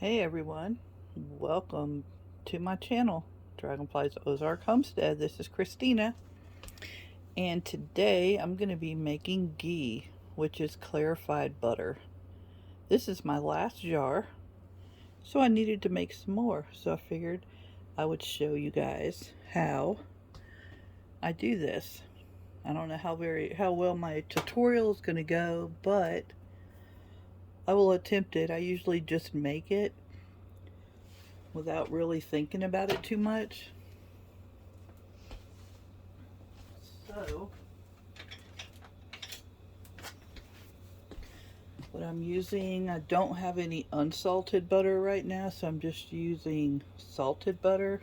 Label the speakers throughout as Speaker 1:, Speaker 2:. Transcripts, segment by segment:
Speaker 1: Hey everyone, welcome to my channel, Dragonflyz Ozark Homestead. This is Christina, and today I'm going to be making ghee, which is clarified butter. This is my last jar, so I needed to make some more, so I figured I would show you guys how I do this. I don't know how well my tutorial is going to go, but I will attempt it. I usually just make it without really thinking about it too much. So, what I'm using, I don't have any unsalted butter right now, so I'm just using salted butter.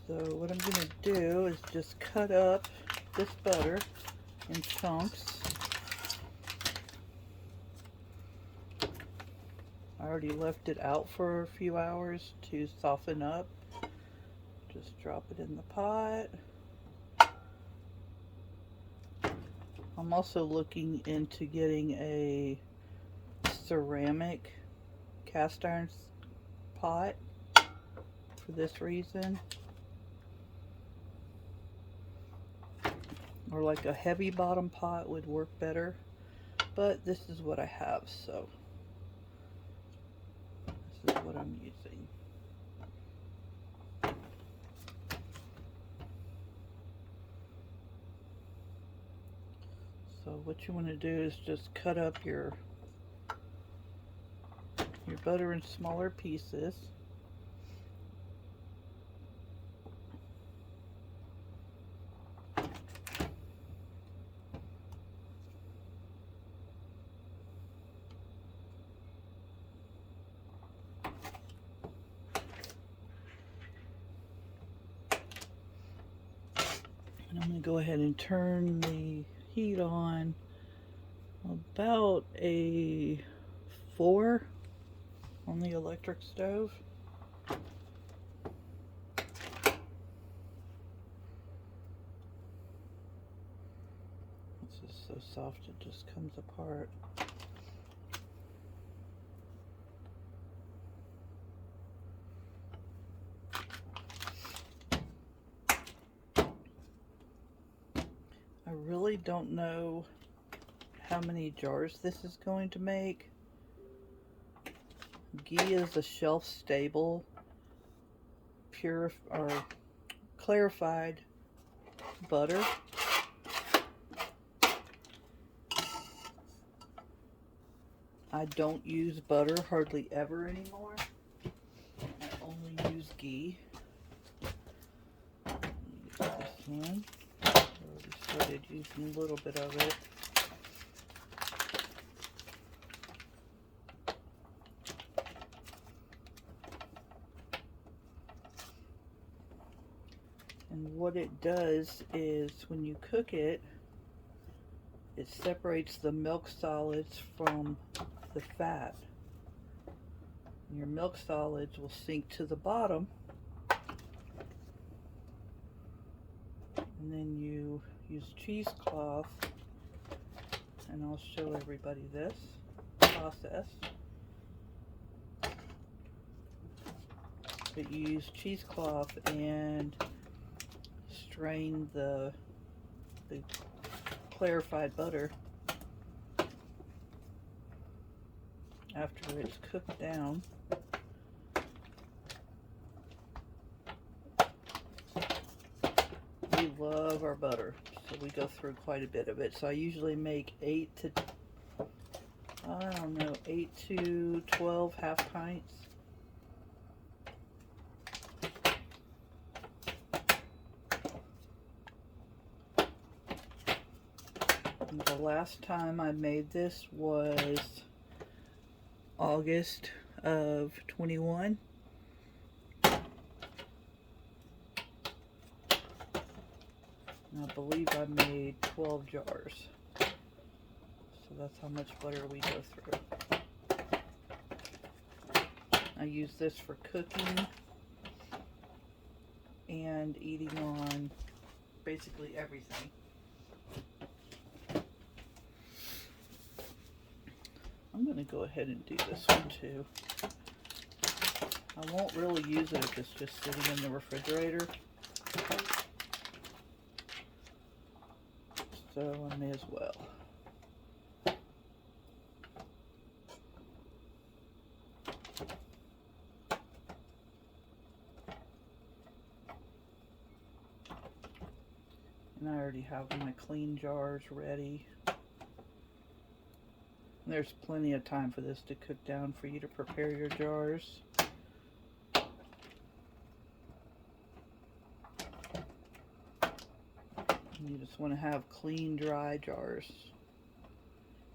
Speaker 1: So what I'm going to do is just cut up this butter in chunks. I already left it out for a few hours to soften up. Just drop it in the pot. I'm also looking into getting a ceramic cast iron pot for this reason. Or like a heavy bottom pot would work better. But this is what I have, so this is what I'm using. So what you want to do is just cut up your butter in smaller pieces. And I'm going to go ahead and turn the heat on about a 4 on the electric stove. This is so soft it just comes apart. I really don't know how many jars this is going to make. Ghee is a shelf stable, pure or clarified butter. I don't use butter hardly ever anymore. I only use ghee. Use this one. I already started using a little bit of it. And what it does is when you cook it, it separates the milk solids from the fat. And your milk solids will sink to the bottom, and then you use cheesecloth, and I'll show everybody this process. But you use cheesecloth and strain the clarified butter after it's cooked down. We love our butter, so we go through quite a bit of it. So I usually make 8 to 12 half pints. And the last time I made this was August of 21. And I believe I made 12 jars. So that's how much butter we go through. I use this for cooking and eating on basically everything. I'm going to go ahead and do this one too. I won't really use it if it's just sitting in the refrigerator. So I may as well. And I already have my clean jars ready. There's plenty of time for this to cook down for you to prepare your jars. You just want to have clean, dry jars.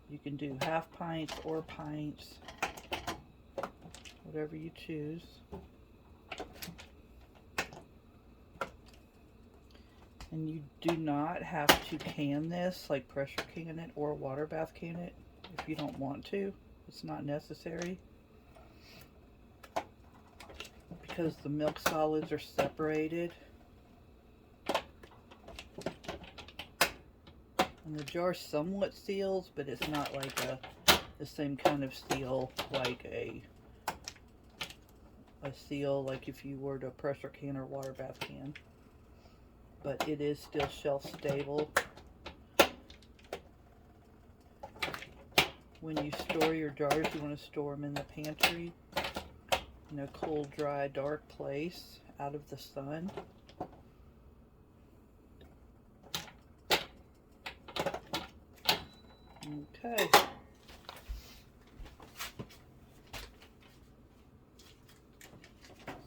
Speaker 1: You can do half pints or pints, whatever you choose. And you do not have to can this, like pressure can it or water bath can it, if you don't want to. It's not necessary, because the milk solids are separated. And the jar somewhat seals, but it's not like the same kind of seal like a seal like if you were to pressure can or water bath can. But it is still shelf stable. When you store your jars, you want to store them in the pantry in a cool, dry, dark place out of the sun. Okay.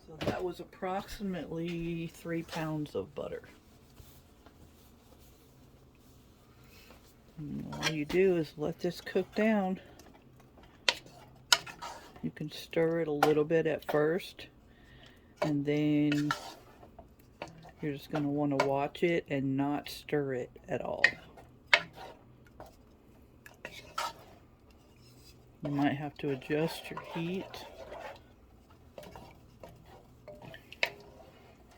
Speaker 1: So that was approximately 3 pounds of butter. And all you do is let this cook down. You can stir it a little bit at first, and then you're just going to want to watch it and not stir it at all. You might have to adjust your heat.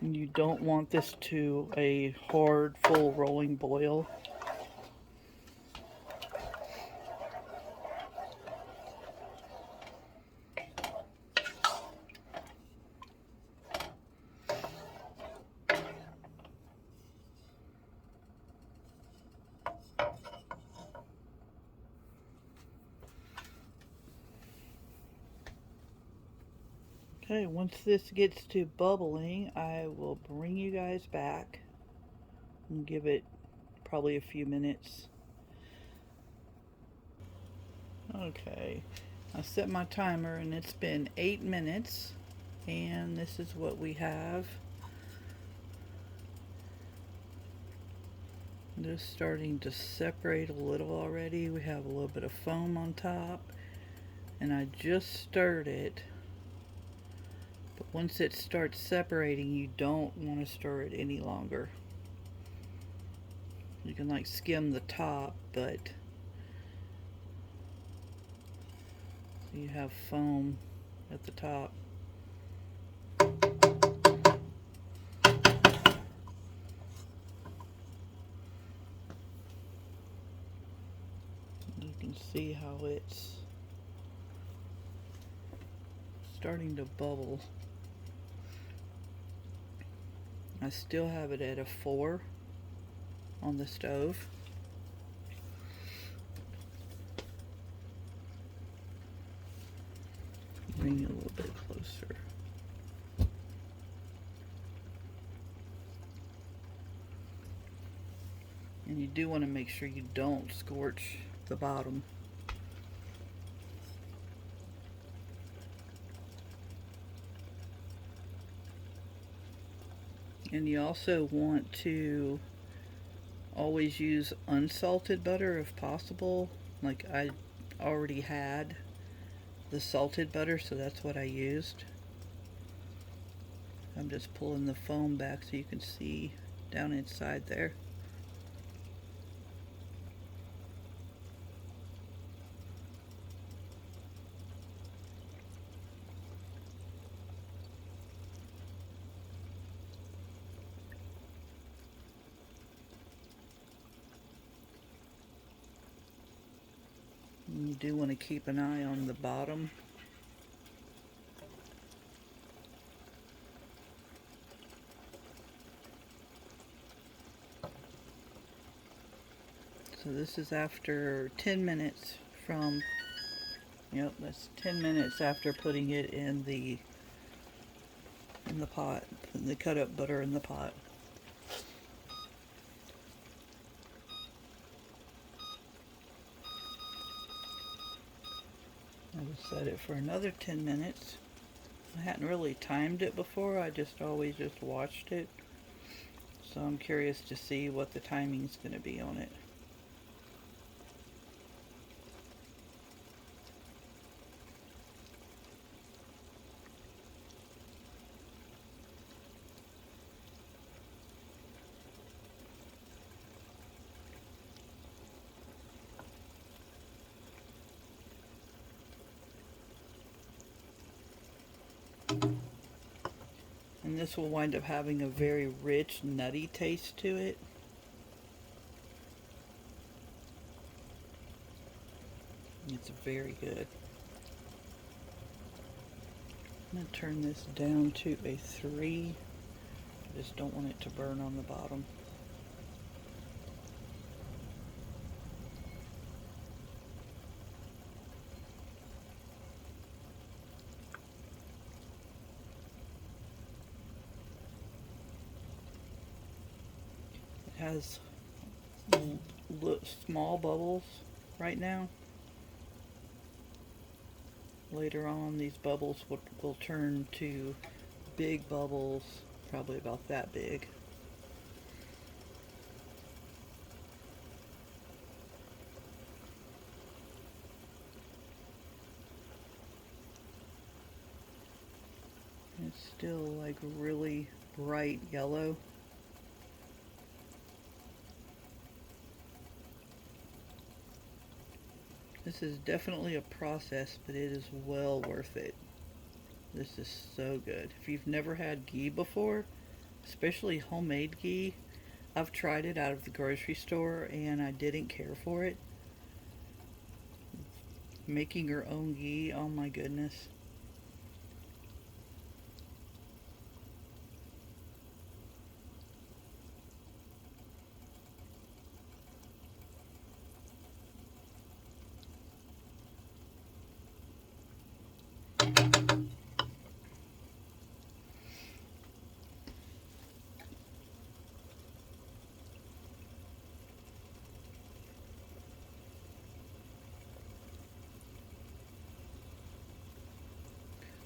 Speaker 1: And you don't want this to a hard, full rolling boil. Okay, once this gets to bubbling, I will bring you guys back and give it probably a few minutes. Okay, I set my timer and it's been 8 minutes, and this is what we have. Just starting to separate a little already. We have a little bit of foam on top, and I just stirred it. But once it starts separating, you don't want to stir it any longer. You can like skim the top, but you have foam at the top. You can see how it's starting to bubble. I still have it at a 4 on the stove. Bring it a little bit closer. And you do want to make sure you don't scorch the bottom. And you also want to always use unsalted butter if possible. Like I already had the salted butter, so that's what I used. I'm just pulling the foam back so you can see down inside there. You do want to keep an eye on the bottom. So this is after 10 minutes from, yep, that's 10 minutes after putting it in the pot, putting the cut up butter in the pot. I will set it for another 10 minutes. I hadn't really timed it before, I always just watched it. So I'm curious to see what the timing's going to be on it. And this will wind up having a very rich, nutty taste to it. It's very good. I'm going to turn this down to a 3. I just don't want it to burn on the bottom. It has small bubbles right now. Later on, these bubbles will turn to big bubbles, probably about that big. It's still like really bright yellow. This is definitely a process, but it is well worth it. This is so good. If you've never had ghee before, especially homemade ghee, I've tried it out of the grocery store and I didn't care for it. Making your own ghee, oh my goodness.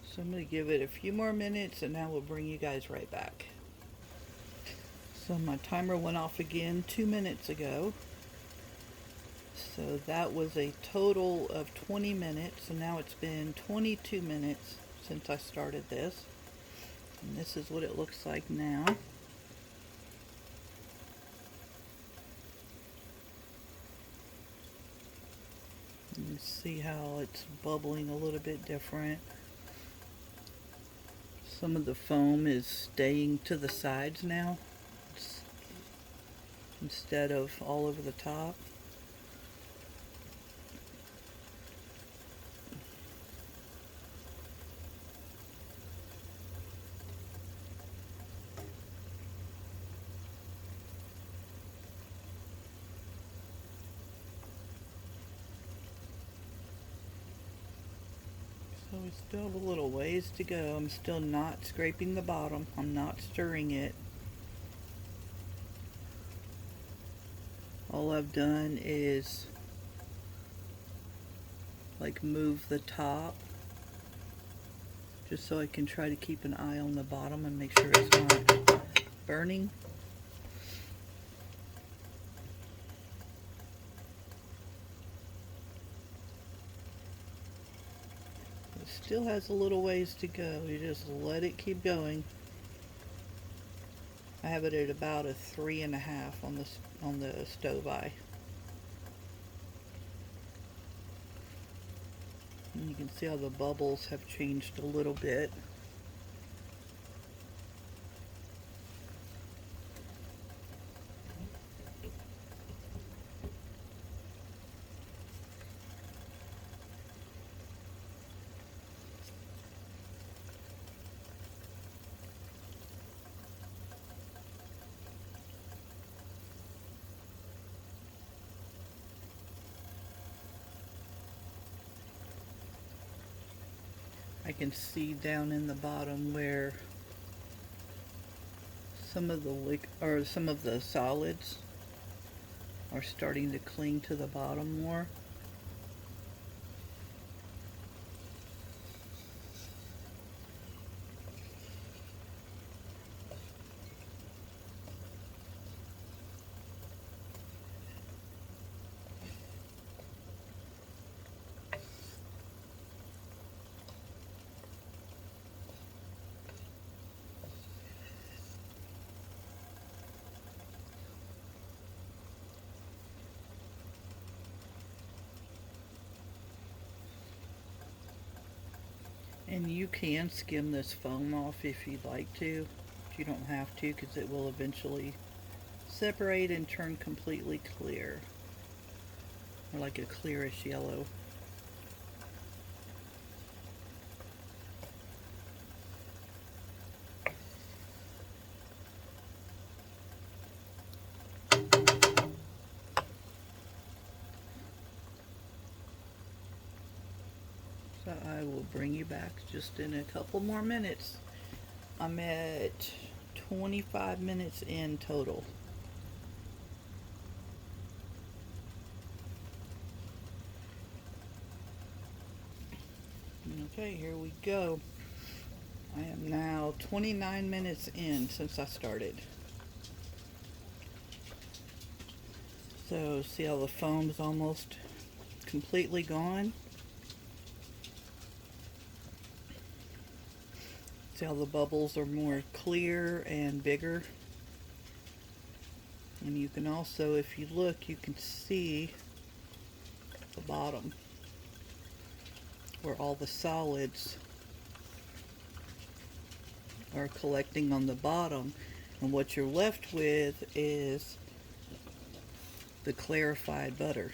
Speaker 1: So I'm going to give it a few more minutes and now we'll bring you guys right back. So my timer went off again 2 minutes ago. So that was a total of 20 minutes, and now it's been 22 minutes since I started this. And this is what it looks like now. You see how it's bubbling a little bit different. Some of the foam is staying to the sides now, instead of all over the top. So we still have a little ways to go. I'm still not scraping the bottom. I'm not stirring it. All I've done is like move the top just so I can try to keep an eye on the bottom and make sure it's not burning. It still has a little ways to go. You just let it keep going. I have it at about a 3.5 on the stove eye. And you can see how the bubbles have changed a little bit. I can see down in the bottom where some of the solids are starting to cling to the bottom more. And you can skim this foam off if you'd like to. You don't have to, because it will eventually separate and turn completely clear, or like a clearish yellow. So I will bring you back just in a couple more minutes. I'm at 25 minutes in total. Okay, here we go. I am now 29 minutes in since I started. So see how the foam is almost completely gone? See how the bubbles are more clear and bigger? And you can also, if you look, you can see the bottom where all the solids are collecting on the bottom, and what you're left with is the clarified butter.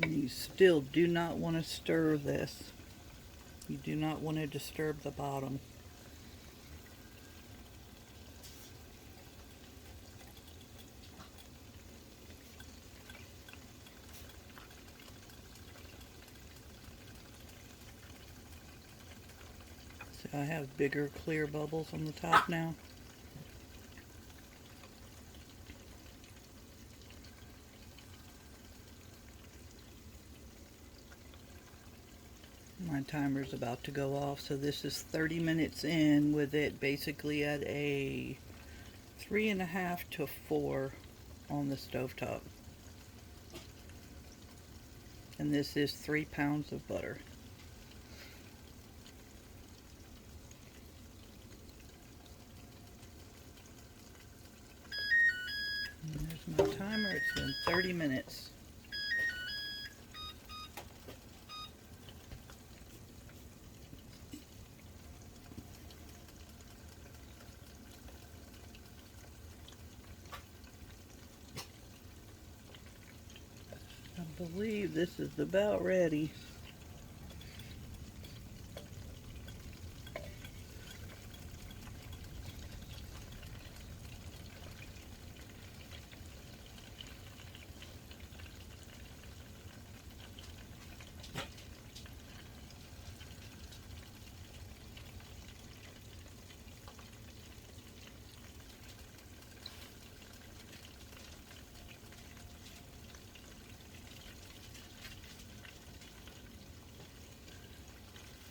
Speaker 1: And you still do not want to stir this. You do not want to disturb the bottom. So I have bigger clear bubbles on the top now. My timer's about to go off, so this is 30 minutes in with it basically at a 3.5 to 4 on the stovetop. And this is 3 pounds of butter. And there's my timer. It's been 30 minutes. I believe this is about ready.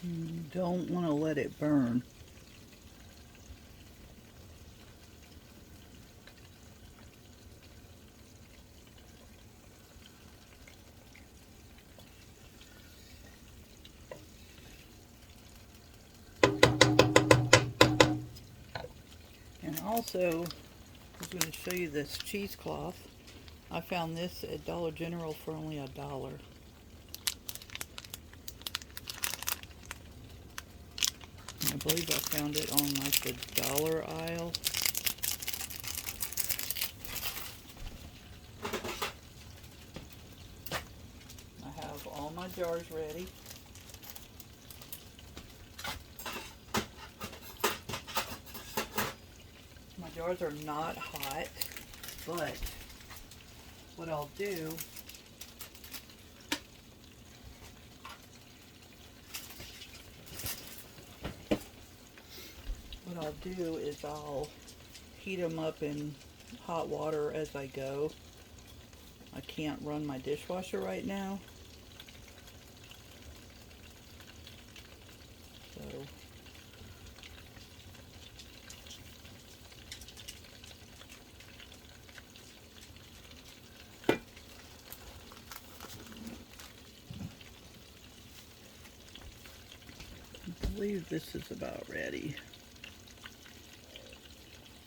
Speaker 1: You don't want to let it burn. And also, I was going to show you this cheesecloth. I found this at Dollar General for only $1. I believe I found it on like the dollar aisle. I have all my jars ready. jars are not hot, but what I'll do is I'll heat them up in hot water as I go. I can't run my dishwasher right now, so I believe this is about ready.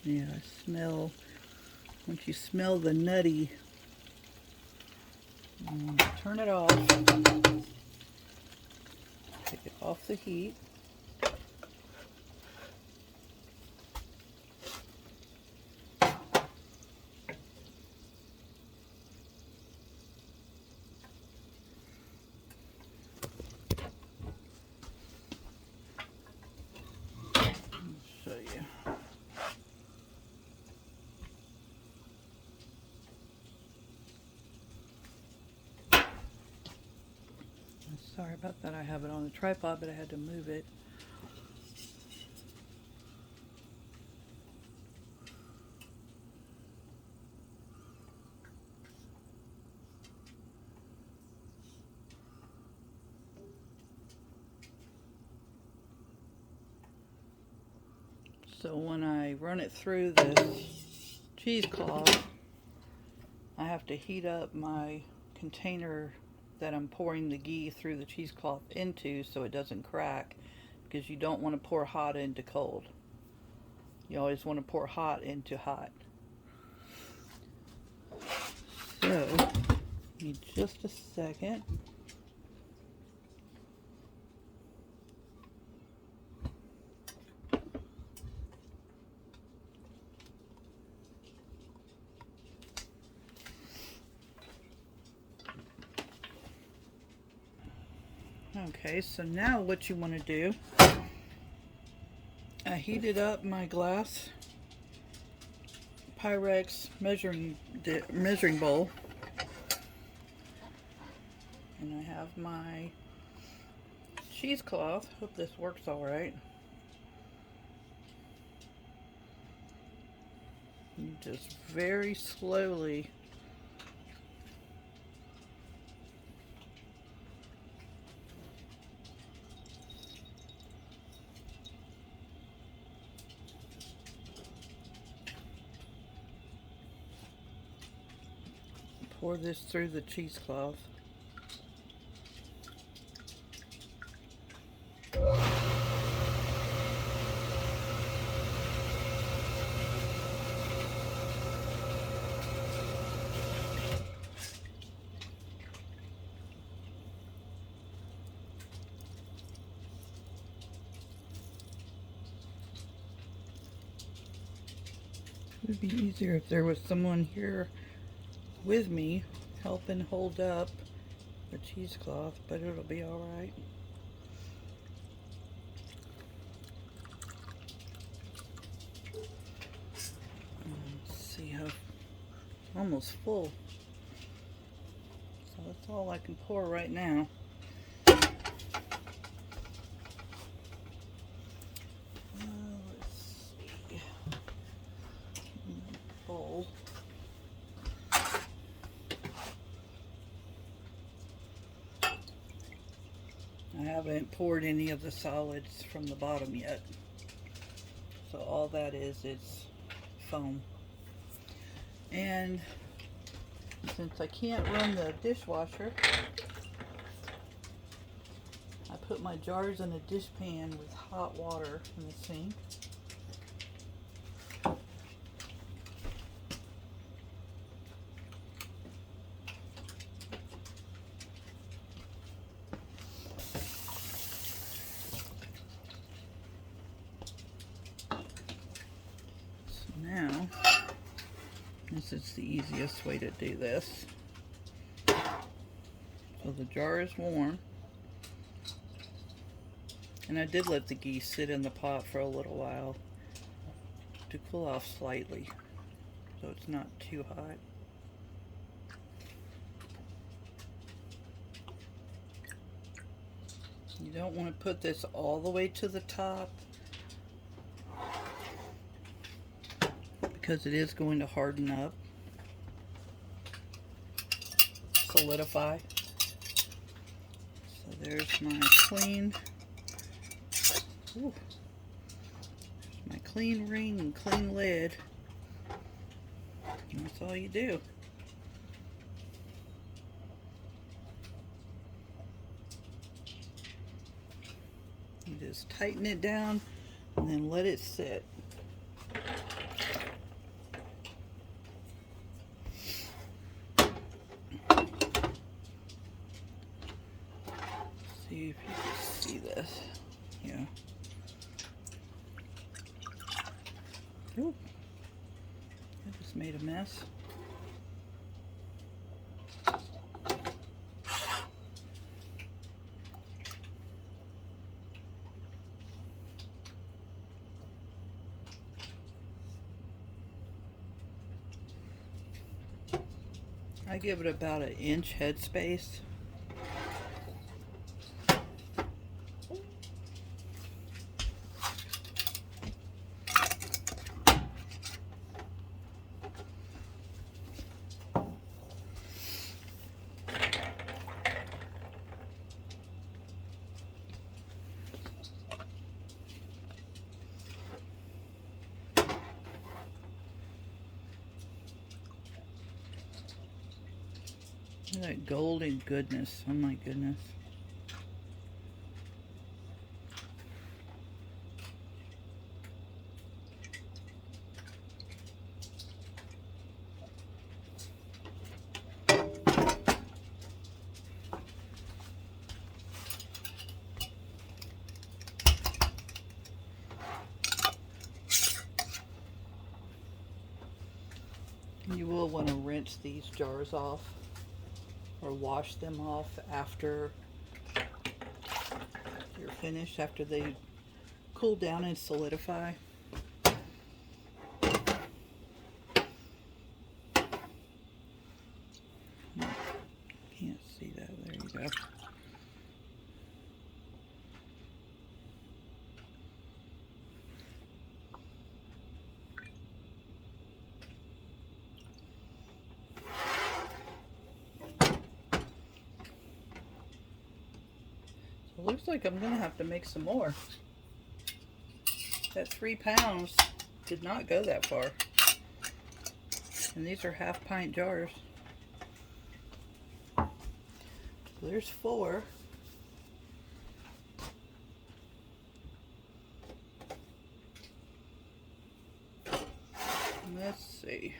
Speaker 1: Yeah, I smell, once you smell the nutty, turn it off, take it off the heat. Show you. Sorry about that, I have it on the tripod, but I had to move it. So when I run it through the cheesecloth, I have to heat up my container that I'm pouring the ghee through the cheesecloth into so it doesn't crack, because you don't want to pour hot into cold. You always want to pour hot into hot. So, need just a second. Okay, so now what you want to do, I heated up my glass Pyrex measuring bowl, and I have my cheesecloth. Hope this works all right. You just very slowly pour this through the cheesecloth. It would be easier if there was someone here with me helping hold up the cheesecloth, but it'll be all right. Let's see how it's almost full. So that's all I can pour right now. Let's see. Bowl. I haven't poured any of the solids from the bottom yet. So all that is foam. And since I can't run the dishwasher, I put my jars in a dishpan with hot water in the sink. Now, this is the easiest way to do this. So the jar is warm, and I did let the ghee sit in the pot for a little while to cool off slightly so it's not too hot. You don't want to put this all the way to the top because it is going to harden up, solidify. So there's my clean, ooh, there's my clean ring and clean lid. And that's all you do. You just tighten it down and then let it sit. See if you can see this. Yeah. Ooh. I just made a mess. I give it about 1 inch headspace. That golden goodness, oh my goodness. You will want to rinse these jars off or wash them off after you're finished, after they cool down and solidify. Can't see that. There you go. It looks like I'm going to have to make some more. That 3 pounds did not go that far. And these are 1/2 pint jars. So there's 4. Let's see.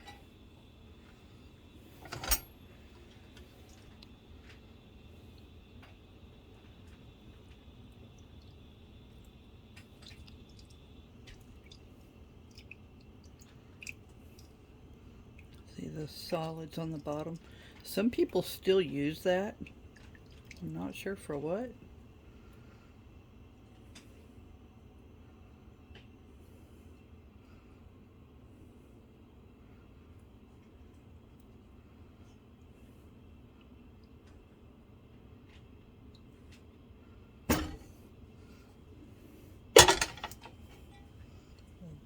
Speaker 1: See the solids on the bottom? Some people still use that. I'm not sure for what.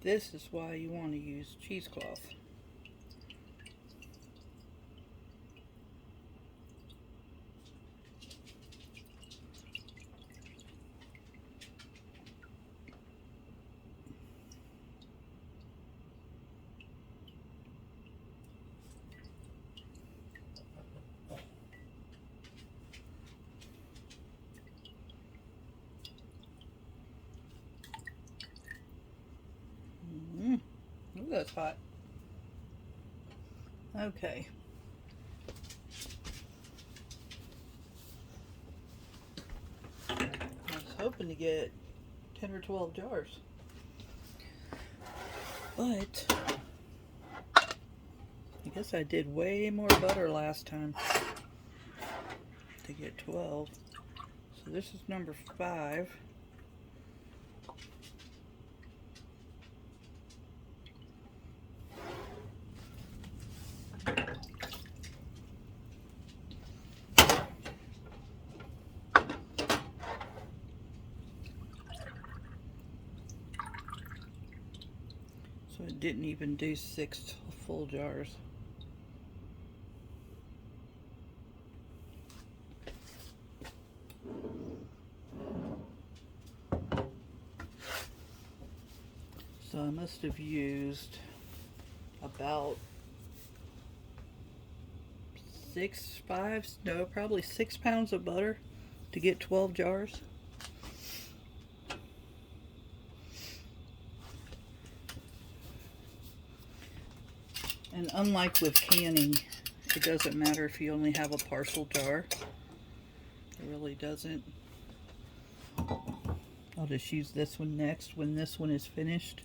Speaker 1: This is why you want to use cheesecloth. Ooh, that's hot. Okay. I was hoping to get 10 or 12 jars. But I guess I did way more butter last time to get 12. So this is number 5. So it didn't even do 6 full jars. So I must have used about probably 6 pounds of butter to get 12 jars. And unlike with canning, it doesn't matter if you only have a partial jar. It really doesn't. I'll just use this one next when this one is finished.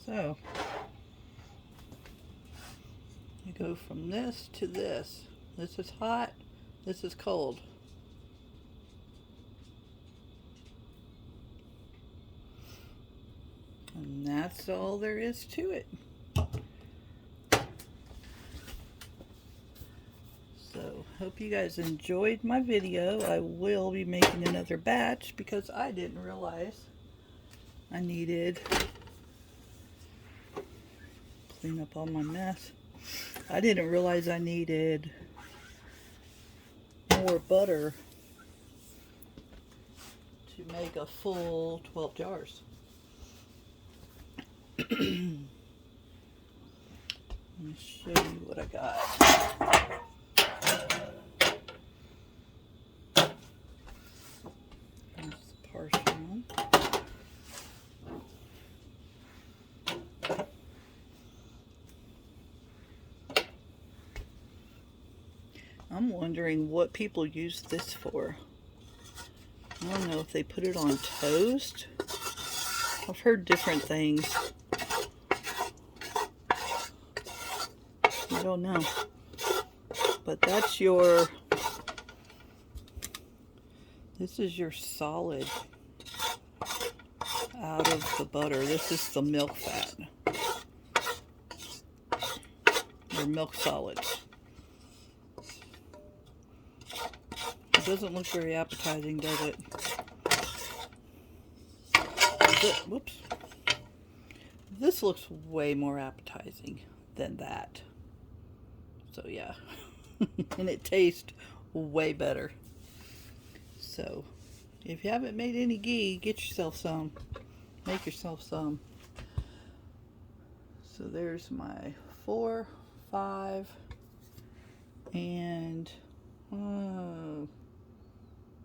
Speaker 1: So, you go from this to this. This is hot, this is cold. And that's all there is to it. So, hope you guys enjoyed my video. I will be making another batch because I didn't realize I needed, clean up all my mess. I didn't realize I needed more butter to make a full 12 jars. Let me show you what I got. Here's the partial one. I'm wondering what people use this for. I don't know if they put it on toast. I've heard different things. I don't know. But that's your, this is your solid out of the butter. This is the milk fat. Your milk solids. It doesn't look very appetizing, does it? Whoops. This looks way more appetizing than that. So yeah. And it tastes way better. So if you haven't made any ghee, get yourself some. Make yourself some. So there's my 4, 5, and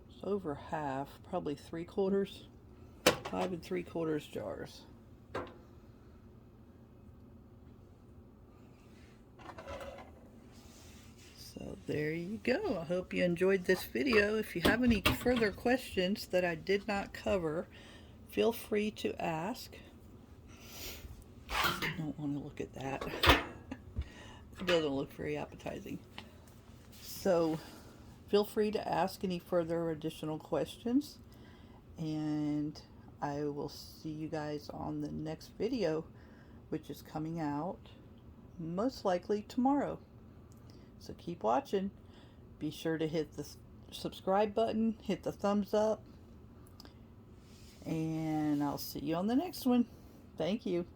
Speaker 1: it's over half, probably 3/4, 5 3/4 jars. So there you go. I hope you enjoyed this video. If you have any further questions that I did not cover, feel free to ask. I don't want to look at that. It doesn't look very appetizing. So feel free to ask any further additional questions, and I will see you guys on the next video, which is coming out most likely tomorrow. So keep watching. Be sure to hit the subscribe button, hit the thumbs up, and I'll see you on the next one. Thank you.